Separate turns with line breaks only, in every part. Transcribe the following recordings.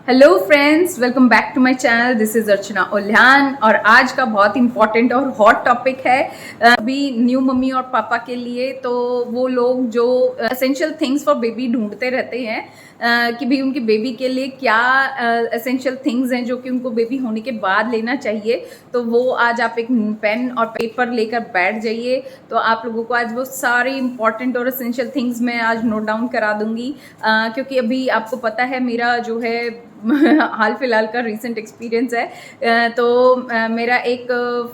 Hello friends, welcome back to my channel. This is Archana Olhan और आज का बहुत इंपॉर्टेंट और हॉट टॉपिक है अभी न्यू मम्मी और पापा के लिए। तो वो लोग जो एसेंशियल थिंग्स फॉर बेबी ढूंढते रहते हैं कि भाई उनकी बेबी के लिए क्या एसेंशियल थिंग्स हैं जो कि उनको बेबी होने के बाद लेना चाहिए। तो वो आज आप एक पेन और पेपर लेकर बैठ जाइए। तो आप लोगों को आज वो सारी इंपॉर्टेंट और एसेंशियल थिंग्स मैं आज नोट डाउन करा दूंगी क्योंकि अभी आपको पता है मेरा जो है हाल फिलहाल का रीसेंट एक्सपीरियंस है। तो मेरा एक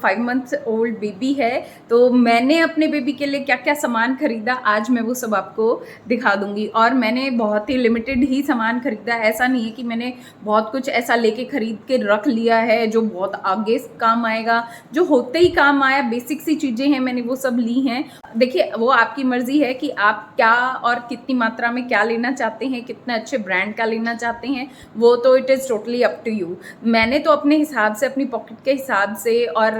5 मंथ ओल्ड बेबी है। तो मैंने अपने बेबी के लिए क्या क्या सामान खरीदा आज मैं वो सब आपको दिखा दूंगी। और मैंने बहुत ही लिमिटेड ही सामान खरीदा, ऐसा नहीं है कि मैंने बहुत कुछ ऐसा लेके खरीद के रख लिया है जो बहुत आगे काम आएगा। जो होते ही काम आया बेसिक सी चीज़ें हैं, मैंने वो सब ली हैं। देखिए वो आपकी मर्जी है कि आप क्या और कितनी मात्रा में क्या लेना चाहते हैं, कितने अच्छे ब्रांड का लेना चाहते हैं, वो तो it is totally up to you. मैंने तो अपने हिसाब से, अपनी पॉकेट के हिसाब से, और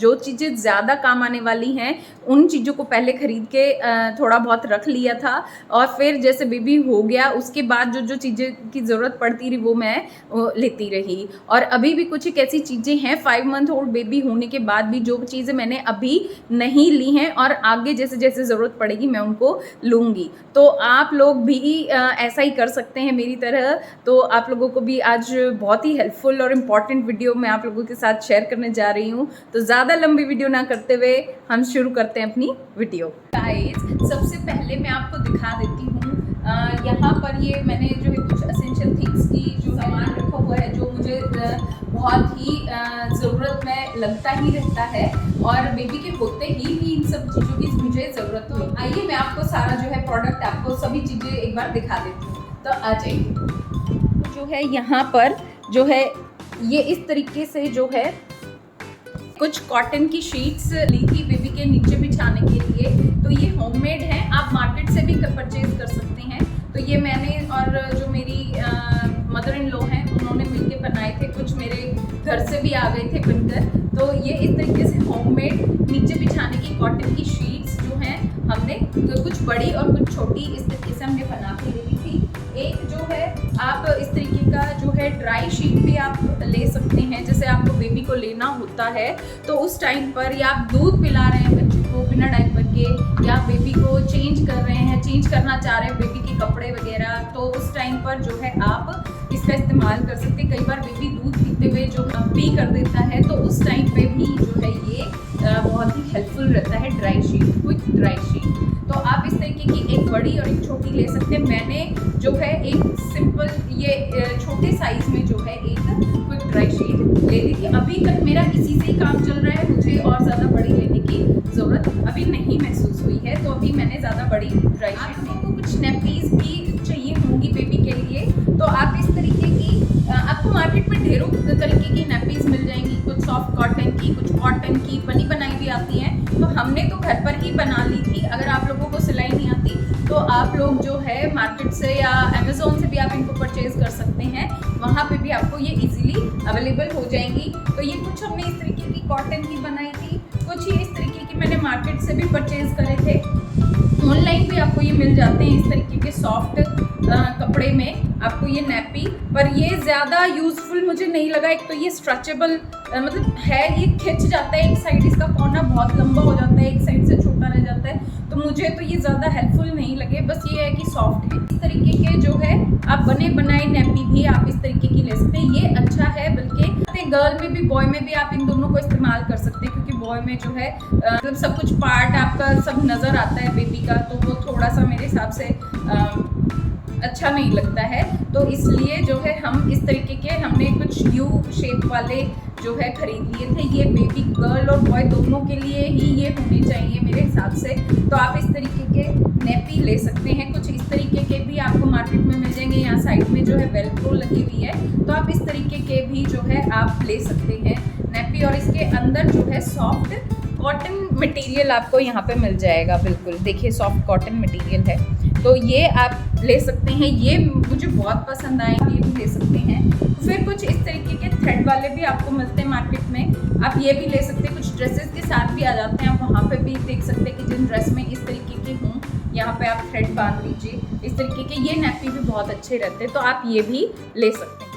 जो चीज़ें ज़्यादा काम आने वाली हैं उन चीज़ों को पहले ख़रीद के थोड़ा बहुत रख लिया था। और फिर जैसे बेबी हो गया उसके बाद जो जो चीज़ें की ज़रूरत पड़ती रही वो मैं लेती रही। और अभी भी कुछ एक ऐसी चीज़ें हैं 5 मंथ ओल्ड बेबी होने के बाद भी जो चीज़ें मैंने अभी नहीं ली हैं और आगे जैसे जैसे ज़रूरत पड़ेगी मैं उनको लूँगी। तो आप लोग भी ऐसा ही कर सकते हैं मेरी तरह। तो आप लोगों को भी आज बहुत ही हेल्पफुल और इम्पॉर्टेंट वीडियो मैं आप लोगों के साथ शेयर करने जा रही हूँ। तो ज़्यादा लंबी वीडियो ना करते हुए हम शुरू करते हैं अपनी वीडियो। गाइस, सबसे पहले मैं आपको दिखा देती हूँ यहाँ पर ये मैंने जो है कुछ एसेंशियल थिंग्स की जो सामान रखा हुआ है जो मुझे बहुत ही ज़रूरत में लगता ही रहता है और बेबी के होते ही इन सब चीज़ों की मुझे ज़रूरत हुई। आइए मैं आपको सारा जो है प्रोडक्ट, आपको सभी चीज़ें एक बार दिखा देती हूँ। तो आ जाइए। जो है यहाँ पर जो है ये इस तरीके से जो है कुछ कॉटन की शीट्स ली थी बेबी के नीचे बिछाने के लिए। तो ये होममेड है, आप मार्केट से भी परचेज कर सकते हैं। तो ये मैंने और जो मेरी मदर इन लॉ हैं उन्होंने मिलके बनाए थे, कुछ मेरे घर से भी आ गए थे बनकर। तो ये इस तरीके से होममेड नीचे बिछाने की कॉटन की शीट्स जो हैं हमने कुछ बड़ी और कुछ छोटी इस तरीके से हमने बना के ली थी। एक जो है आप इस तरीके का जो है ड्राई शीट भी आप ले सकते हैं, जैसे आपको बेबी को लेना होता है तो उस टाइम पर, या आप दूध पिला रहे हैं बच्चे को बिना डायपर के, या बेबी को चेंज कर रहे हैं, चेंज करना चाह रहे हैं बेबी के कपड़े वगैरह, तो उस टाइम पर जो है आप इसका इस्तेमाल कर सकते हैं। कई बार बेबी दूध पीते हुए जो पी कर देता है तो उस टाइम पे भी जो है ये बहुत ही हेल्पफुल रहता है dry sheet, quick dry sheet. तो आप इस तरीके की एक बड़ी और एक छोटी ले सकते हैं। मैंने जो है एक सिंपल ये छोटे साइज में जो है एक क्विक ड्राई शीट ले ली थी। अभी तक मेरा इसी से ही काम चल रहा है, मुझे और ज़्यादा बड़ी लेने की ज़रूरत अभी नहीं महसूस हुई है। तो अभी मैंने ज़्यादा बड़ी ड्राई शीट, आपको कुछ नैपीज़ भी चाहिए होंगी बेबी के लिए। तो आप इस तरीके की आपको मार्केट में ढेरों तरीके की नैपीज़ मिल जाएंगी, कुछ सॉफ्ट कॉटन की, कुछ कॉटन की बनी बनाई भी आती हैं। तो हमने तो घर पर ही बना ली थी। अगर आप लोगों को सिलाई नहीं आती तो आप लोग जो है मार्केट से या अमेज़ॉन से भी आप इनको परचेज़ कर सकते हैं, वहाँ पे भी आपको ये इजीली अवेलेबल हो जाएंगी। तो ये कुछ हमने इस तरीके की कॉटन की बनाई थी, कुछ ही इस तरीके की मैंने मार्केट से भी परचेज़ करे थे। ऑनलाइन भी आपको ये मिल जाते हैं इस तरीके के सॉफ्ट कपड़े में आपको ये नैपी। पर ये ज़्यादा यूज़फुल मुझे नहीं लगा। एक तो ये स्ट्रेचेबल मतलब है, ये खिंच जाता है, एक साइड इसका कोना बहुत लंबा हो जाता है, एक साइड से छोटा रह जाता है। तो मुझे तो ये ज़्यादा हेल्पफुल नहीं लगे। बस ये है कि सॉफ्ट है। इस तरीके के जो है आप बने बनाए नैपी भी आप इस तरीके की ले सकते हैं। ये अच्छा है, बल्कि गर्ल में भी बॉय में भी आप इन दोनों को इस्तेमाल कर सकते हैं, क्योंकि बॉय में जो है मतलब सब कुछ पार्ट आपका सब नज़र आता है बेबी का, तो वो थोड़ा सा मेरे हिसाब से अच्छा नहीं लगता है। तो इसलिए जो है हम इस तरीके के हमने कुछ यू शेप वाले जो है खरीद लिए थे। ये बेबी गर्ल और बॉय दोनों के लिए ही ये होने चाहिए मेरे हिसाब से। तो आप इस तरीके के नैपी ले सकते हैं। कुछ इस तरीके के भी आपको मार्केट में मिल जाएंगे। यहाँ साइड में जो है वेलक्रो लगी हुई है, तो आप इस तरीके के भी जो है आप ले सकते हैं नैपी। और इसके अंदर जो है सॉफ्ट कॉटन मटेरियल आपको यहाँ पे मिल जाएगा। बिल्कुल देखिए सॉफ्ट कॉटन मटेरियल है, तो ये आप ले सकते हैं। ये मुझे बहुत पसंद आए, ये भी ले सकते हैं। फिर कुछ इस तरीके के थ्रेड वाले भी आपको मिलते हैं मार्केट में, आप ये भी ले सकते हैं। कुछ ड्रेसेस के साथ भी आ जाते हैं, आप वहाँ पे भी देख सकते हैं कि जिन ड्रेस में इस तरीके के हों यहाँ पे आप थ्रेड बांध लीजिए। इस तरीके के ये नैपी भी बहुत अच्छे रहते हैं, तो आप ये भी ले सकते हैं।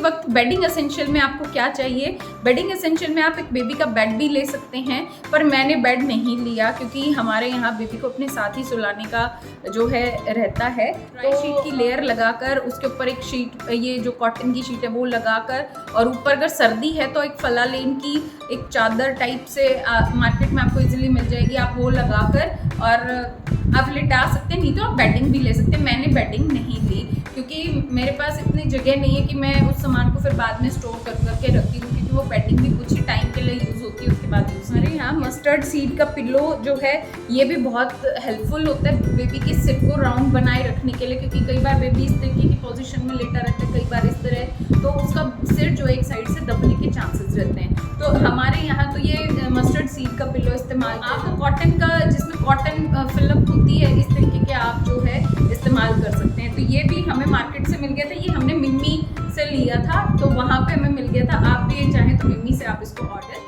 वक्त बेडिंग एसेंशियल में आपको क्या चाहिए, बेडिंग एसेंशियल में आप एक बेबी का बेड भी ले सकते हैं, पर मैंने बेड नहीं लिया क्योंकि हमारे यहाँ बेबी को अपने साथ ही सुलाने का जो है रहता है। तो शीट की लेयर लगाकर उसके ऊपर एक शीट, ये जो कॉटन की शीट है वो लगाकर, और ऊपर अगर सर्दी है तो एक फलालेन की एक चादर टाइप से मार्केट में आपको इजीली मिल जाएगी, आप वो लगाकर और आप लिटा सकते हैं, नहीं तो आप बेडिंग भी ले सकते हैं। मैंने बेडिंग नहीं ली क्योंकि मेरे पास इतनी जगह नहीं है कि मैं उस सामान को फिर बाद में स्टोर करके रखती हूँ, क्योंकि वो बेडिंग भी कुछ ही टाइम के लिए यूज़ होती है, उसके बाद यूज़। हमारे यहाँ मस्टर्ड सीड का पिलो जो है ये भी बहुत हेल्पफुल होता है बेबी के सिर को राउंड बनाए रखने के लिए, क्योंकि कई बार बेबी इस तरीके की पोजीशन में लेटा रहता है, कई बार इस तरह, तो उसका सिर जो एक साइड से दबने के चांसेस रहते हैं। तो हमारे यहाँ तो ये मस्टर्ड सीड का पिलो इस्तेमाल, आप कॉटन का जिसमें कॉटन फिलअप होती है, इस तरीके के आप जो है इस्तेमाल कर सकते हैं। तो ये भी हमें मार्केट से मिल गया था, ये हमने मिम्मी से लिया था, तो वहाँ पे हमें मिल गया था। आप भी चाहें तो मिम्मी से आप इसको ऑर्डर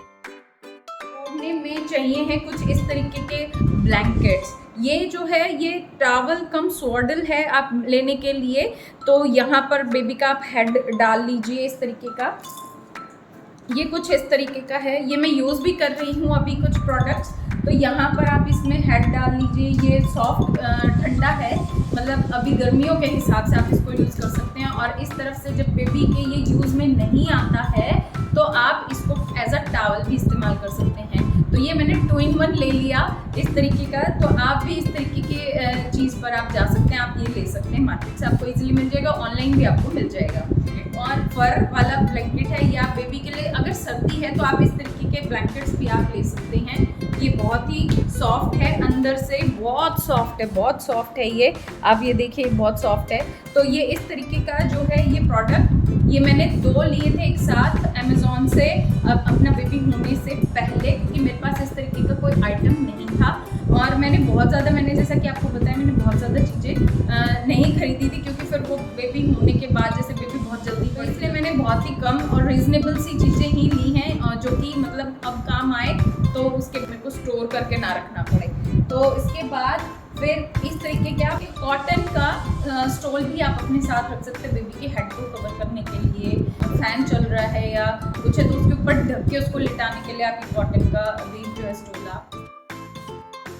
करने में चाहिए हैं कुछ इस तरीके के ब्लैंकेट्स। ये जो है ये टॉवल कम स्वाडल है आप लेने के लिए, तो यहाँ पर बेबी का आप हेड डाल लीजिए इस तरीके का, ये कुछ इस तरीके का है, ये मैं यूज़ भी कर रही हूँ अभी कुछ प्रोडक्ट्स। तो यहाँ पर आप इसमें हेड डाल लीजिए, ये सॉफ्ट ठंडा है, मतलब अभी गर्मियों के हिसाब से आप इसको यूज़ कर सकते हैं। और इस तरफ से जब बेबी के ये यूज़ में नहीं आता है तो आप इसको एज अ टॉवल भी इस्तेमाल कर सकते हैं। तो ये मैंने 2-in-1 ले लिया इस तरीके का, तो आप भी इस तरीके की चीज़ पर आप जा सकते हैं, आप ये ले सकते हैं, मार्केट से आपको इजीली मिल जाएगा, ऑनलाइन भी आपको मिल जाएगा। और फर वाला ब्लैंकेट है, ये आप बेबी के लिए, अगर सर्दी है तो आप इस तरीके के ब्लैंकेट्स भी आप ले सकते हैं। ये बहुत ही सॉफ्ट है, अंदर से बहुत सॉफ्ट है, बहुत सॉफ्ट है ये, आप ये देखिए बहुत सॉफ्ट है। तो ये इस तरीके का जो है ये प्रोडक्ट, ये मैंने 2 लिए थे एक साथ अमेज़ॉन से अपना बेबी होने से पहले, क्योंकि मेरे पास इस तरीके का कोई आइटम नहीं था। और मैंने बहुत ज़्यादा, मैंने जैसा कि आपको बताया, मैंने बहुत ज़्यादा चीज़ें नहीं खरीदी थी, क्योंकि फिर वो बेबी होने के बाद जैसे बेबी बहुत जल्दी, तो इसलिए मैंने बहुत ही कम और रीज़नेबल सी चीज़ें ही ली हैं, जो कि मतलब अब काम आए, तो उसके मेरे को स्टोर करके ना रखना पड़े। तो इसके बाद फिर इस तरीके के आप कॉटन का स्टोल भी आप अपने साथ रख सकते हैं बेबी के हेड को कवर करने के लिए। फैन चल रहा है या कुछ है तो उसके ऊपर ढक के उसको लिटाने के लिए आप कॉटन का भी जो है स्टोल आप।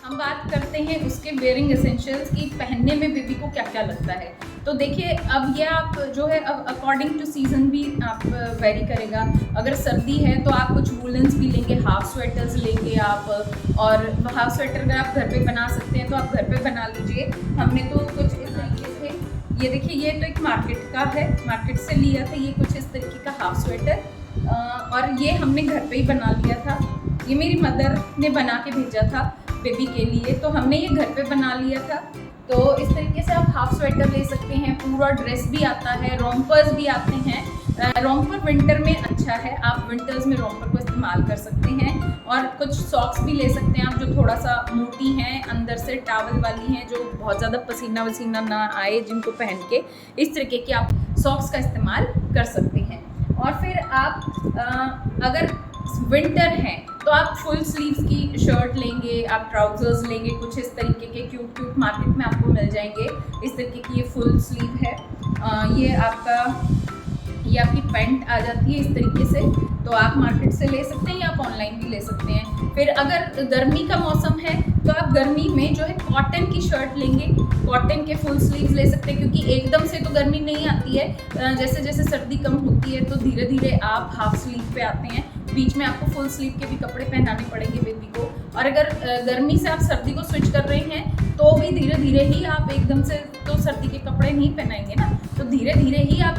हम बात करते हैं उसके वेयरिंग एसेंशियल्स की, पहनने में बेबी को क्या क्या लगता है। तो देखिए अब ये आप जो है अब अकॉर्डिंग टू सीज़न भी आप वेरी करेगा। अगर सर्दी है तो आप कुछ वुलन्स भी लेंगे, हाफ स्वेटर्स लेंगे आप, और हाफ स्वेटर अगर आप घर पे बना सकते हैं तो आप घर पे बना लीजिए। हमने तो कुछ इस तरीके से, ये देखिए ये तो एक मार्केट का है, मार्केट से लिया था ये कुछ इस तरीके का हाफ स्वेटर, और ये हमने घर पे ही बना लिया था। ये मेरी मदर ने बना के भेजा था बेबी के लिए, तो हमने ये घर पे बना लिया था। तो इस तरीके से आप हाफ स्वेटर ले सकते हैं, पूरा ड्रेस भी आता है, रोम्पर्स भी आते हैं। रोम्पर विंटर में अच्छा है, आप विंटर्स में रोम्पर को इस्तेमाल कर सकते हैं। और कुछ सॉक्स भी ले सकते हैं आप, जो थोड़ा सा मोटी हैं, अंदर से टॉवल वाली हैं, जो बहुत ज़्यादा पसीना वसीना ना आए, जिनको पहन के इस तरीके के आप सॉक्स का इस्तेमाल कर सकते हैं। और फिर आप अगर विंटर है तो आप फुल स्लीव्स की शर्ट लेंगे, आप ट्राउजर्स लेंगे, कुछ इस तरीके के क्यूट क्यूट मार्केट में आपको मिल जाएंगे। इस तरीके की ये फुल स्लीव है, ये आपकी पैंट आ जाती है इस तरीके से, तो आप मार्केट से ले सकते हैं या आप ऑनलाइन भी ले सकते हैं। फिर अगर गर्मी का मौसम है तो आप गर्मी में जो है कॉटन की शर्ट लेंगे, कॉटन के फुल स्लीव्स ले सकते हैं, क्योंकि एकदम से तो गर्मी नहीं आती है, जैसे जैसे सर्दी कम होती है तो धीरे धीरे आप हाफ स्लीव पे आते हैं, बीच में आपको फुल स्लीव के भी कपड़े पहनाने पड़ेंगे बेबी को। और अगर गर्मी से आप सर्दी को स्विच कर रहे हैं तो भी धीरे धीरे ही आप एकदम से तो सर्दी के कपड़े नहीं पहनाएंगे ना, तो धीरे धीरे ही आप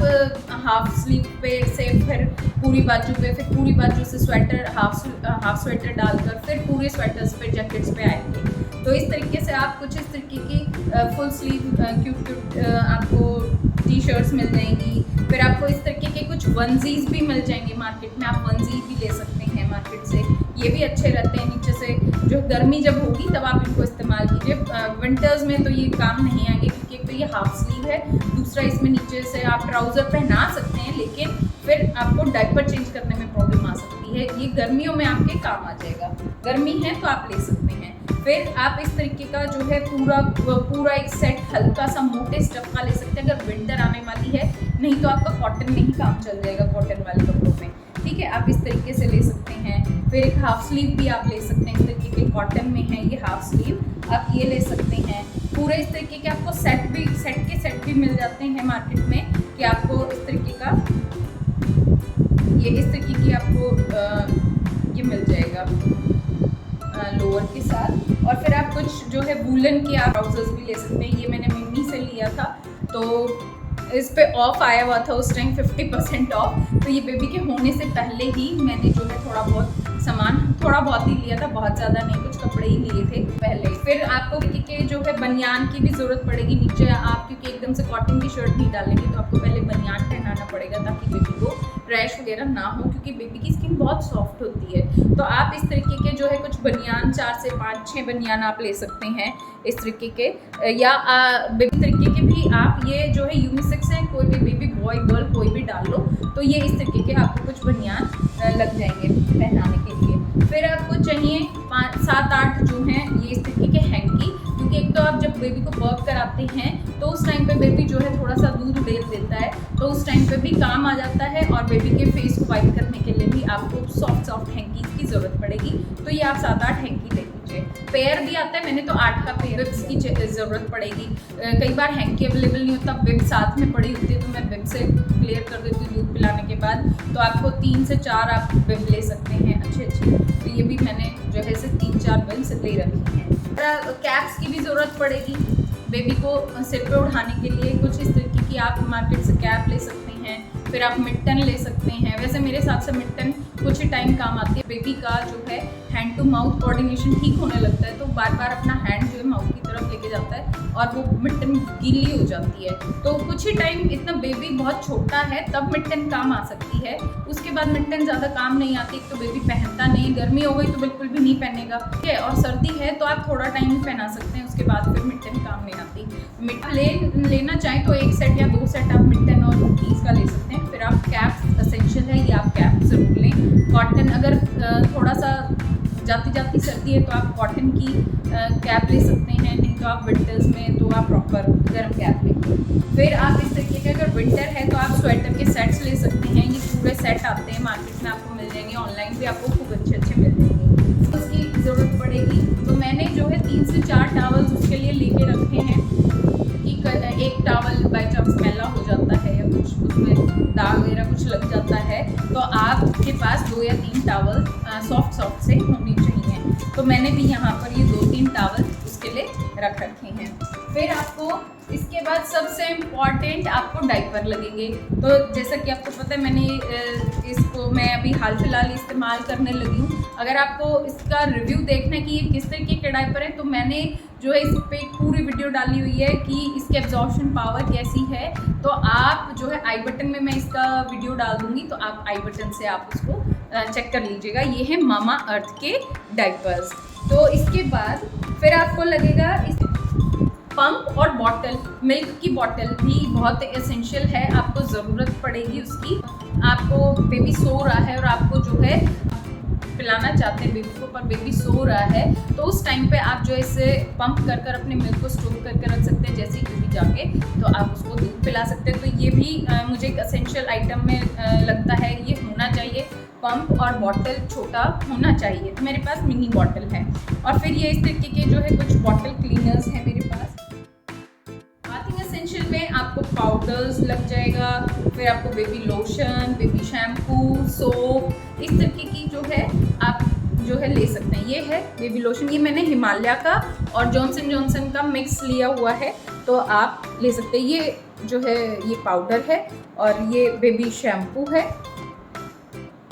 हाफ स्लीव पे से फिर पूरी बाजू पे, फिर पूरी बाजू से स्वेटर, हाफ स्वेटर डालकर फिर पूरे स्वेटर्स पे, जैकेट्स पे आएंगे। तो इस तरीके से आप कुछ इस तरीके की फुल स्लीव क्यूट आपको टी शर्ट्स मिल जाएंगी। फिर आपको इस तरीके के कुछ वनजीज भी मिल जाएंगे मार्केट में, आप वनजी भी ले सकते हैं मार्केट से, ये भी अच्छे रहते हैं। नीचे से जो गर्मी जब होगी तब आप इनको इस्तेमाल कीजिए, विंटर्स में तो ये काम नहीं आएंगे, क्योंकि एक तो ये हाफ स्लीव है, दूसरा इसमें नीचे से आप ट्राउज़र पहना सकते हैं, लेकिन फिर आपको डायपर चेंज करने में प्रॉब्लम आ सकती है। ये गर्मियों में आपके काम आ जाएगा, गर्मी है तो आप ले सकते हैं। फिर आप इस तरीके का जो है पूरा एक सेट हल्का सा मोटे स्टफ का ले सकते हैं अगर विंटर आने वाली है, नहीं तो आपका कॉटन में ही काम चल जाएगा, कॉटन वाले कपड़ों में। ठीक है, आप इस तरीके से ले सकते हैं। फिर एक हाफ स्लीव भी आप ले सकते हैं, इस तरीके के कॉटन में है ये हाफ स्लीव, आप ये ले सकते हैं। पूरे इस तरीके के आपको सेट भी मिल जाते हैं मार्केट में कि आपको इस तरीके का इस तरीके की आपको ये मिल जाएगा लोअर के साथ। और फिर आप कुछ जो है वूलन के आप ट्राउजर्स भी ले सकते हैं। ये मैंने मिमी से लिया था, तो इस पे ऑफ आया हुआ था उस टाइम 50% ऑफ, तो ये बेबी के होने से पहले ही मैंने जो है थोड़ा बहुत ही लिया था, बहुत ज़्यादा नहीं, कुछ कपड़े ही लिए थे पहले। फिर आपको के जो है बनियान की भी ज़रूरत पड़ेगी नीचे आप, क्योंकि एकदम से कॉटन की शर्ट नहीं डालेंगे, तो आपको पहले बनियान पहनाना पड़ेगा ताकि बेबी को रैश वगैरह ना हो, क्योंकि बेबी की स्किन बहुत सॉफ्ट होती है। तो आप इस तरीके के जो है कुछ बनियान 4 से 5-6 बनियान आप ले सकते हैं इस तरीके के, या बेबी तरीके के भी आप, ये जो है यूनिसेक्स है, कोई भी बेबी बॉय गर्ल कोई भी डाल लो, तो ये इस तरीके के आपको कुछ बनियान लग जाएंगे पहनाने के लिए। फिर आपको चाहिए 5-7-8 जो हैं ये इस तरीके के हैंकी, क्योंकि एक तो आप जब बेबी को बर्थ कराते हैं तो उस टाइम पे बेबी जो है थोड़ा सा दूध उड़ेल देता है, तो उस टाइम पे भी काम आ जाता है, और बेबी के फेस को वाइप करने के लिए भी आपको सॉफ्ट हैंकीज की ज़रूरत पड़ेगी। तो ये आप 7-8 हैंकी ले लीजिए। पेयर भी आता है, मैंने तो 8 का पेयर की ज़रूरत पड़ेगी। कई बार हैंकी अवेलेबल नहीं होता, बिब साथ में पड़ी होती है, तो मैं बिब से क्लियर कर देती हूँ दूध पिलाने के बाद। तो आपको 3 से 4 आप बिब ले सकते हैं अच्छी। तो ये भी मैंने जो है से 3-4 बिब्स ले रखी हैं। कैप्स की भी ज़रूरत पड़ेगी बेबी को सिर पे उठाने के लिए, कुछ इस तरीके की आप मार्केट से कैप ले सकते हैं। फिर आप मिट्टन ले सकते हैं। वैसे मेरे हिसाब से मिट्टन कुछ ही टाइम काम आती है, बेबी का जो है हैंड टू माउथ कोऑर्डिनेशन ठीक होने लगता है, तो बार बार अपना हैंड जो है माउथ की तरफ लेके जाता है और वो मिट्टन गीली हो जाती है। तो कुछ ही टाइम, इतना बेबी बहुत छोटा है तब मिट्टन काम आ सकती है, उसके बाद मिट्टन ज़्यादा काम नहीं आती। तो बेबी पहनता नहीं, गर्मी हो गई तो बिल्कुल भी नहीं पहनेगा, ठीक है, और सर्दी है तो आप थोड़ा टाइम ही पहना सकते हैं, उसके बाद फिर मिट्टन काम नहीं आती। लेना चाहें तो 1 सेट या 2 सेट आप मिट्टन और कुकीज़ का ले सकते हैं। फिर आप कैप असेंशियल है, ये आप कैप ज़रूर लें। कॉटन, अगर थोड़ा सा जाती सर्दी है तो आप कॉटन की कैप ले सकते हैं, नहीं तो आप विंटर्स में तो आप प्रॉपर गर्म कैप लेंगे। फिर आप इस तरीके के, अगर विंटर है तो आप स्वेटर के सेट्स ले सकते हैं। ये पूरे सेट आते हैं मार्केट में, आपको मिल जाएंगे, ऑनलाइन भी आपको खूब अच्छे मिल जाएंगे। तो उसकी ज़रूरत पड़ेगी, तो मैंने जो है 3 से 4 टावल्स उसके लिए लेके रखे हैं कि एक टावल बाई चांस मैला हो जाता है या कुछ उसमें दाग वगैरह कुछ लग जाता है, तो आपके पास 2 या 3 टावल सॉफ्ट से होनी चाहिए। तो मैंने भी यहाँ पर ये 2-3 टावल उसके लिए रख रखे हैं। फिर आपको इसके बाद सबसे इम्पॉर्टेंट आपको डायपर लगेंगे। तो जैसा कि आपको पता है, इसको मैं अभी हाल फिलहाल इस्तेमाल करने लगी हूँ। अगर आपको इसका रिव्यू देखना है कि ये किस तरीके के डायपर है, तो मैंने जो है इस पर एक पूरी वीडियो डाली हुई है कि इसकी एब्जॉर्प्शन पावर कैसी है। तो आप जो है आई बटन में मैं इसका वीडियो डाल दूँगी, तो आप आई बटन से आप उसको चेक कर लीजिएगा। ये है मामा अर्थ के डायपर्स। तो इसके बाद फिर आपको लगेगा इस पंप और बॉटल, मिल्क की बॉटल भी बहुत एसेंशियल है, आपको ज़रूरत पड़ेगी उसकी। आपको बेबी सो रहा है और आपको जो है पिलाना चाहते हैं बेबी को, पर बेबी सो रहा है, तो उस टाइम पे आप जो है इसे पंप कर अपने मिल्क को स्टोर करके रख सकते हैं। जैसे ही बेबी जाके तो आप उसको दूध पिला सकते हैं। तो ये भी मुझे एक एसेंशियल आइटम में लगता है, ये होना चाहिए। पंप और बॉटल छोटा होना चाहिए, तो मेरे पास मिनी बॉटल है। और फिर ये इस तरीके के जो है कुछ बॉटल क्लीनर्स हैं मेरे पास। बाथिंग एसेंशियल में आपको पाउडर्स लग जाएगा, फिर आपको baby lotion, baby shampoo, soap, इस तरीके की जो है आप जो है ले सकते हैं। ये है बेबी लोशन, ये मैंने हिमालय का और जॉनसन का मिक्स लिया हुआ है, तो आप ले सकते हैं। ये जो है ये पाउडर है और ये बेबी शैम्पू है,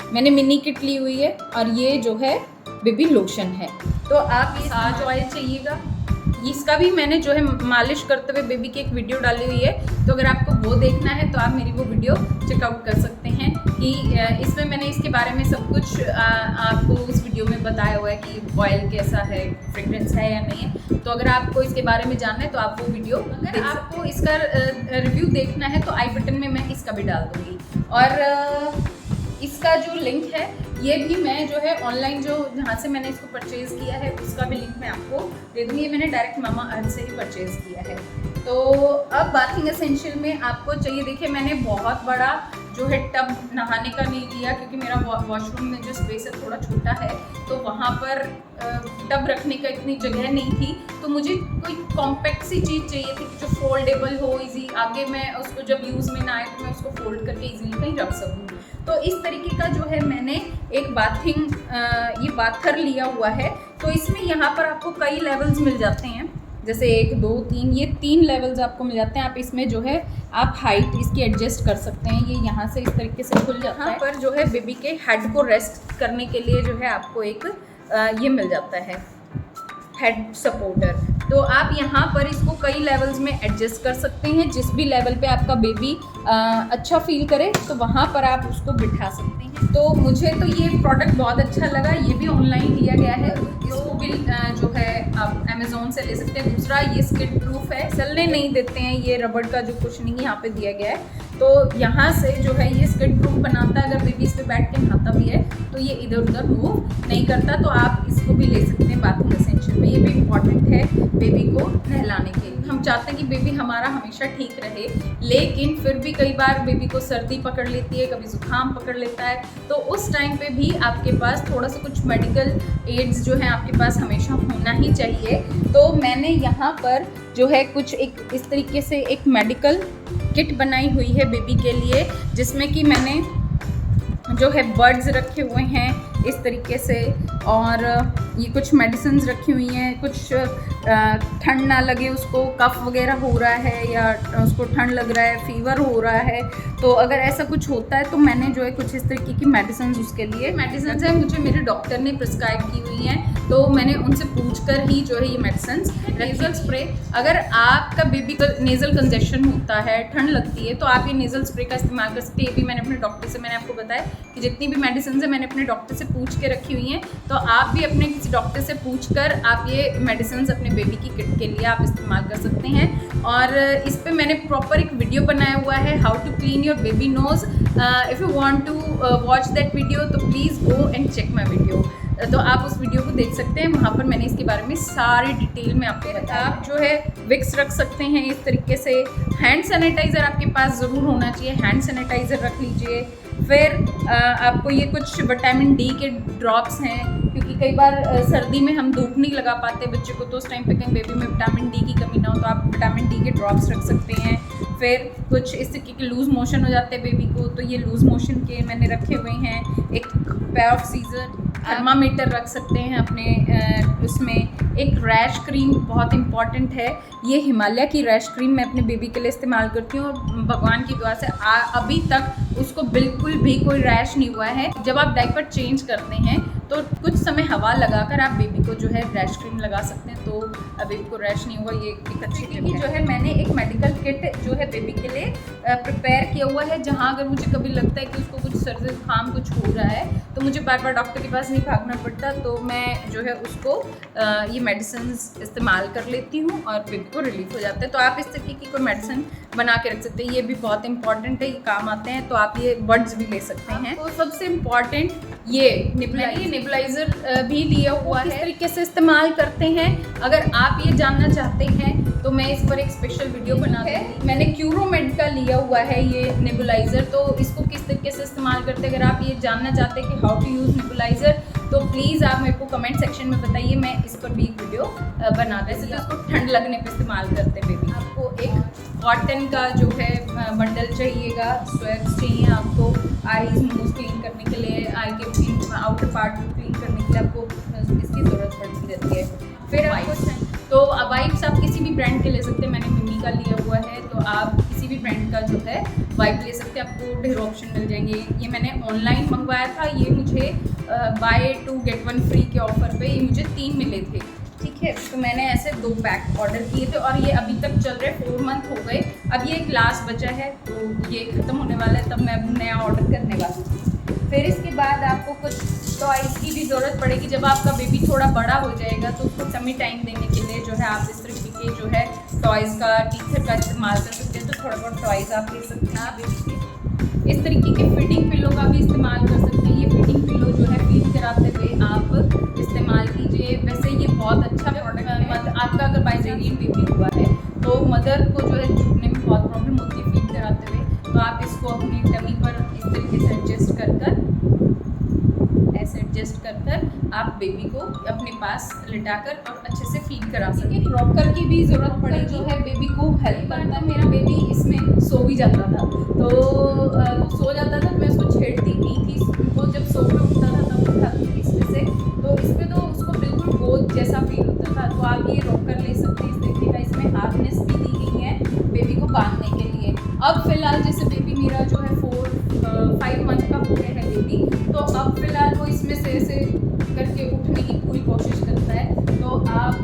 मैंने मिनी किट ली हुई है, और ये जो है बेबी लोशन है। तो आप ये मसाज ऑयल चाहिएगा, इसका भी मैंने जो है मालिश करते हुए बेबी की एक वीडियो डाली हुई है, तो अगर आपको वो देखना है तो आप मेरी वो वीडियो चेकआउट कर सकते हैं कि इसमें मैंने इसके बारे में सब कुछ आपको उस वीडियो में बताया हुआ है कि ऑयल कैसा है, फ्रेग्रेंस है या नहीं है। तो अगर आपको इसके बारे में जानना है तो आप वो वीडियो, अगर आपको इसका रिव्यू देखना है तो आई बटन में मैं इसका भी डाल दूँगी। और इसका जो लिंक है ये भी मैं जो है ऑनलाइन जो जहाँ से मैंने इसको परचेज़ किया है उसका भी लिंक मैं आपको दे दूँगी। ये मैंने डायरेक्ट मामा अर्थ से ही परचेज़ किया है। तो अब बाथिंग एसेंशियल में आपको चाहिए, देखिए मैंने बहुत बड़ा जो है टब नहाने का नहीं लिया क्योंकि मेरा वॉशरूम में जो स्पेस है थोड़ा छोटा है, तो वहाँ पर टब रखने का इतनी जगह नहीं थी, तो मुझे कोई कॉम्पैक्ट सी चीज़ चाहिए थी जो फोल्डेबल हो, इजी, आगे मैं उसको जब यूज़ में ना आए तो मैं उसको फोल्ड करके इजीली कहीं रख सकूँ। तो इस तरीके का जो है मैंने एक ये बाथर लिया हुआ है। तो इसमें यहाँ पर आपको कई लेवल्स मिल जाते हैं, जैसे 1 2 3, ये 3 लेवल्स आपको मिल जाते हैं। आप इसमें जो है आप हाइट इसकी एडजस्ट कर सकते हैं। ये यहाँ से इस तरीके से खुल जाता है। यहाँ पर जो है बेबी के हेड को रेस्ट करने के लिए जो है आपको एक ये मिल जाता है हेड सपोर्टर। तो आप यहाँ पर इसको कई लेवल्स में एडजस्ट कर सकते हैं। जिस भी लेवल पे आपका बेबी अच्छा फील करे तो वहाँ पर आप उसको बिठा सकते हैं। तो मुझे तो ये प्रोडक्ट बहुत अच्छा लगा। ये भी ऑनलाइन लिया गया है, इसको भी जो है आप अमेज़ोन से ले सकते हैं। दूसरा ये स्किड प्रूफ है, चलने नहीं देते हैं, ये रबड़ का जो कुशनिंग यहाँ पे दिया गया है। तो यहाँ से जो है ये स्किड प्रूफ बनाता है। अगर बेबी इस पे बैठ के नहाता भी है तो ये इधर उधर मूव नहीं करता। तो आप इसको भी ले सकते हैं बाथिंग एसेंशियल में। ये भी इम्पॉर्टेंट है बेबी को नहलाने के लिए। हम चाहते हैं कि बेबी हमारा हमेशा ठीक रहे, लेकिन फिर भी कई बार बेबी को सर्दी पकड़ लेती है, कभी जुकाम पकड़ लेता है, तो उस टाइम पे भी आपके पास थोड़ा सा कुछ मेडिकल एड्स जो है आपके पास हमेशा होना ही चाहिए। तो मैंने यहाँ पर जो है कुछ एक इस तरीके से एक मेडिकल किट बनाई हुई है बेबी के लिए, जिसमें कि मैंने जो है बर्ड्स रखे हुए हैं इस तरीके से, और ये कुछ मेडिसिन रखी हुई हैं। कुछ ठंड ना लगे उसको, कफ वगैरह हो रहा है या उसको ठंड लग रहा है, फीवर हो रहा है, तो अगर ऐसा कुछ होता है तो मैंने जो है कुछ इस तरीके की मेडिसिन उसके लिए मेडिसिन है मुझे मेरे डॉक्टर ने प्रिस्क्राइब की हुई हैं, तो मैंने उनसे पूछकर ही जो है ये मेडिसिन। नेज़ल स्प्रे, अगर आपका बेबी का नेज़ल कंजेशन होता है, ठंड लगती है, तो आप ये नेज़ल स्प्रे का इस्तेमाल कर सकते हैं। ये भी मैंने अपने डॉक्टर से, मैंने आपको बताया कि जितनी भी मेडिसिन है मैंने अपने डॉक्टर से पूछ के रखी हुई हैं, तो आप भी अपने किसी डॉक्टर से पूछकर आप ये मेडिसिन अपने बेबी की किट के लिए आप इस्तेमाल कर सकते हैं। और इस पे मैंने प्रॉपर एक वीडियो बनाया हुआ है, how to clean your baby nose. If you want to watch that video तो please go and check my video. तो आप उस वीडियो को देख सकते हैं, वहाँ पर मैंने इसके बारे में सारी डिटेल में आपको बताया। आप जो है विक्स रख सकते हैं इस तरीके से। हैंड सैनिटाइज़र आपके पास ज़रूर होना चाहिए, हैंड सैनिटाइज़र रख लीजिए। फिर आपको ये कुछ विटामिन डी के ड्रॉप्स हैं, क्योंकि कई बार सर्दी में हम धूप नहीं लगा पाते बच्चे को, तो उस टाइम पे कहीं बेबी में विटामिन डी की कमी ना हो तो आप विटामिन डी के ड्रॉप्स रख सकते हैं। फिर कुछ इस तरीके के लूज़ मोशन हो जाते हैं बेबी को, तो ये लूज़ मोशन के मैंने रखे हुए हैं। एक पेयर ऑफ सीजर, थर्मामीटर रख सकते हैं अपने उसमें। एक रैश क्रीम बहुत इंपॉर्टेंट है, ये हिमालय की रैश क्रीम मैं अपने बेबी के लिए इस्तेमाल करती हूँ, और भगवान की दुआ से अभी तक उसको बिल्कुल भी कोई रैश नहीं हुआ है। जब आप डायपर चेंज करते हैं तो कुछ समय हवा लगाकर आप बेबी को जो है रैश क्रीम लगा सकते हैं, तो बेबी को रैश नहीं होगा। ये एक अच्छी टिप है। जो है मैंने एक मेडिकल किट जो है बेबी के लिए प्रिपेयर किया हुआ है, जहाँ अगर मुझे कभी लगता है कि उसको कुछ सर्दी जुकाम कुछ हो रहा है तो मुझे बार बार डॉक्टर के पास नहीं भागना पड़ता, तो मैं जो है उसको ये मेडिसिन इस्तेमाल कर लेती हूँ और बेबी को रिलीफ हो जाता है। तो आप इस तरीके की कोई मेडिसिन बना के रख सकते हैं, ये भी बहुत इंपॉर्टेंट है, ये काम आते हैं। तो आप ये बर्ड्स भी ले सकते हैं। तो सबसे इम्पॉर्टेंट ये नेबुलाइजर भी लिया हुआ है, किस तरीके से इस्तेमाल करते हैं अगर आप ये जानना चाहते हैं तो मैं इस पर एक स्पेशल वीडियो बना दूँगी। मैंने क्यूरोमेड का लिया हुआ है ये नेबुलाइजर, तो इसको किस तरीके से इस्तेमाल करते हैं अगर आप ये जानना चाहते हैं कि हाउ टू यूज़ नेबुलाइजर, तो प्लीज़ आप मेरे को कमेंट सेक्शन में बताइए, मैं इस पर भी एक वीडियो बना दूँ। वैसे तो इसको ठंड लगने पर इस्तेमाल करते हैं बेबी। आपको एक कॉटन का जो है बंडल चाहिएगा, स्वेट्स चाहिए आपको आईज नोज क्लीन करने के लिए, आई के आउटर पार्ट को क्लीन करने के लिए आपको इसकी ज़रूरत पड़ती रहती है। फिर आपको तो वाइप्स आप किसी भी ब्रांड के ले सकते हैं, मैंने मिमी का लिया हुआ है, तो आप किसी भी ब्रांड का जो है वाइप ले सकते हैं, आपको ढेर ऑप्शन मिल जाएंगे। ये मैंने ऑनलाइन मंगवाया था, ये मुझे बाय 2 गेट 1 फ्री के ऑफर पे ये मुझे 3 मिले थे, ठीक है। तो मैंने ऐसे 2 पैक ऑर्डर किए थे और ये अभी तक चल रहे, 4 मंथ हो गए। अब ये एक लास्ट बचा है तो ये ख़त्म होने वाला है, तब मैं अब नया ऑर्डर करने वाली थी। फिर इसके बाद आपको कुछ टॉयज़ की भी ज़रूरत पड़ेगी। जब आपका बेबी थोड़ा बड़ा हो जाएगा तो उसको टमी टाइम देने के लिए जो है आप इस तरीके के जो है टॉयज़ का टीचर का इस्तेमाल कर सकते हैं। तो थोड़ा बहुत टॉयज़ आप ले सकते हैं बेबी के। इस तरीके के फीडिंग पिलो का भी इस्तेमाल कर सकते हैं। ये फीडिंग पिलो जो है फीड कराते हुए आप इस्तेमाल कीजिए। वैसे ये बहुत अच्छा प्रोडक्ट है। आपका अगर बाई चांस बेबी हुआ है तो मदर को जो है झुकने में बहुत प्रॉब्लम होती है फीड कराते हुए, तो आप इसको अपनी टमी पर इस तरीके से एडजस्ट कर आप बेबी को अपने पास लिटाकर और अच्छे से फीड करा सकते हैं। रॉकर की भी ज़रूरत पड़े जो है बेबी को हेल्प करता है। मेरा बेबी इसमें सो भी जाता था, तो वो सो जाता था, मैं उसको छेड़ती नहीं थी। वो जब सो के उठता था तब उठाती थी इसमें से, तो इसमें तो उसको बिल्कुल गोद जैसा फील होता था। तो आप ये रॉकर ले सकते हैं इस तरीके का। इसमें हार्नेस भी दी गई है बेबी को बांधने के लिए। अब फिलहाल जैसे बेबी मेरा जो है 5 मंथ का हो गया है बेबी, तो अब फिलहाल वो इसमें से ऐसे करके उठने की पूरी कोशिश करता है। तो आप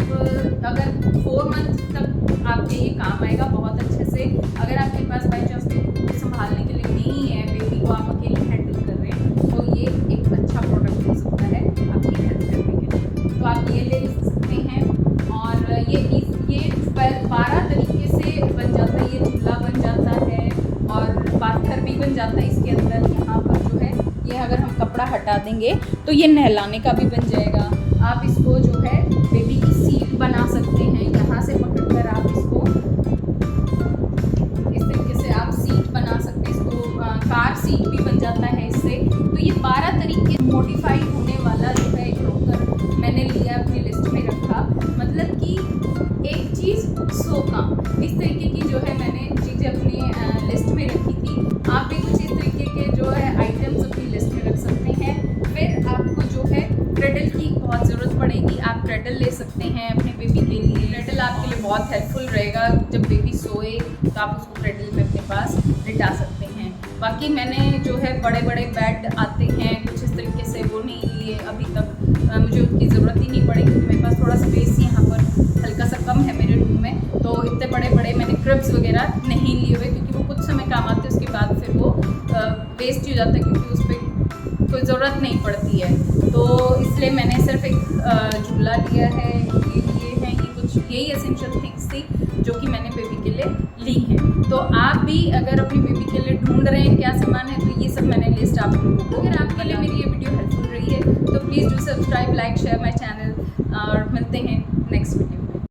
अगर 4 मंथ तक आपके ये काम आएगा बहुत अच्छे से। अगर आपके पास बाई चांस बेबी को संभालने के लिए नहीं है, बेबी को आप अकेले हैंडल कर रहे हैं, तो ये एक अच्छा प्रोडक्ट हो सकता है आपकी हेल्प करने के लिए। तो आप ये ले सकते हैं। और ये 12 तरीके से बन जाता है। ये झूला बन जाता है और पाथर भी बन जाता है इसके अंदर। यहाँ पर जो है ये अगर हम कपड़ा हटा देंगे तो ये नहलाने का भी बन जाएगा। आप इसको जो है बेबी की सीट बना सकते हैं। यहाँ से पकड़कर आप इसको इस तरीके से आप सीट बना सकते हैं। इसको कार सीट भी बन जाता है इससे। तो ये 12 तरीके मॉडिफाई होने वाला जो है एक रॉकर मैंने लिया, अपनी लिस्ट में रखा। मतलब कि एक चीज़ 100 काम, इस तरीके की जो है मैंने चीज़ें अपनी लिस्ट में रखी थी। आप भी कुछ इस तरीके के जो है आइटम्स अपनी लिस्ट में रख सकते हैं। फिर आपको जो है क्रेडल की बहुत ज़रूरत पड़ेगी। आप क्रेडल ले सकते हैं अपने बेबी के लिए। क्रेडल आपके लिए बहुत हेल्पफुल रहेगा। जब बेबी सोए तो आप उसको क्रेडल में अपने पास लिटा सकते हैं। बाकी मैंने जो है बड़े बड़े बेड आते हैं कुछ इस तरीके से, वो नहीं लिए अभी तक। मुझे उनकी ज़रूरत ही नहीं पड़ी क्योंकि मेरे पास थोड़ा स्पेस यहाँ पर हल्का सा कम है मेरे रूम में। तो इतने बड़े बड़े मैंने क्रिब्स वगैरह नहीं लिए हुए क्योंकि वो कुछ समय काम आते हैं, उसके बाद फिर वो वेस्ट हो जाता है क्योंकि उस पर कोई ज़रूरत नहीं पड़ती है। तो इसलिए मैंने सिर्फ एक झूला लिया है, ये लिए हैं। ये कुछ यही एसेंशियल थिंग्स थी जो कि मैंने बेबी के लिए ली हैं। तो आप भी अगर अपनी बेबी के लिए ढूंढ रहे हैं क्या सामान है, तो ये सब मैंने लिस्ट आप लोगों को। अगर आपके लिए मेरी ये वीडियो हेल्पफुल रही है तो please do subscribe, like, share my channel और मिलते हैं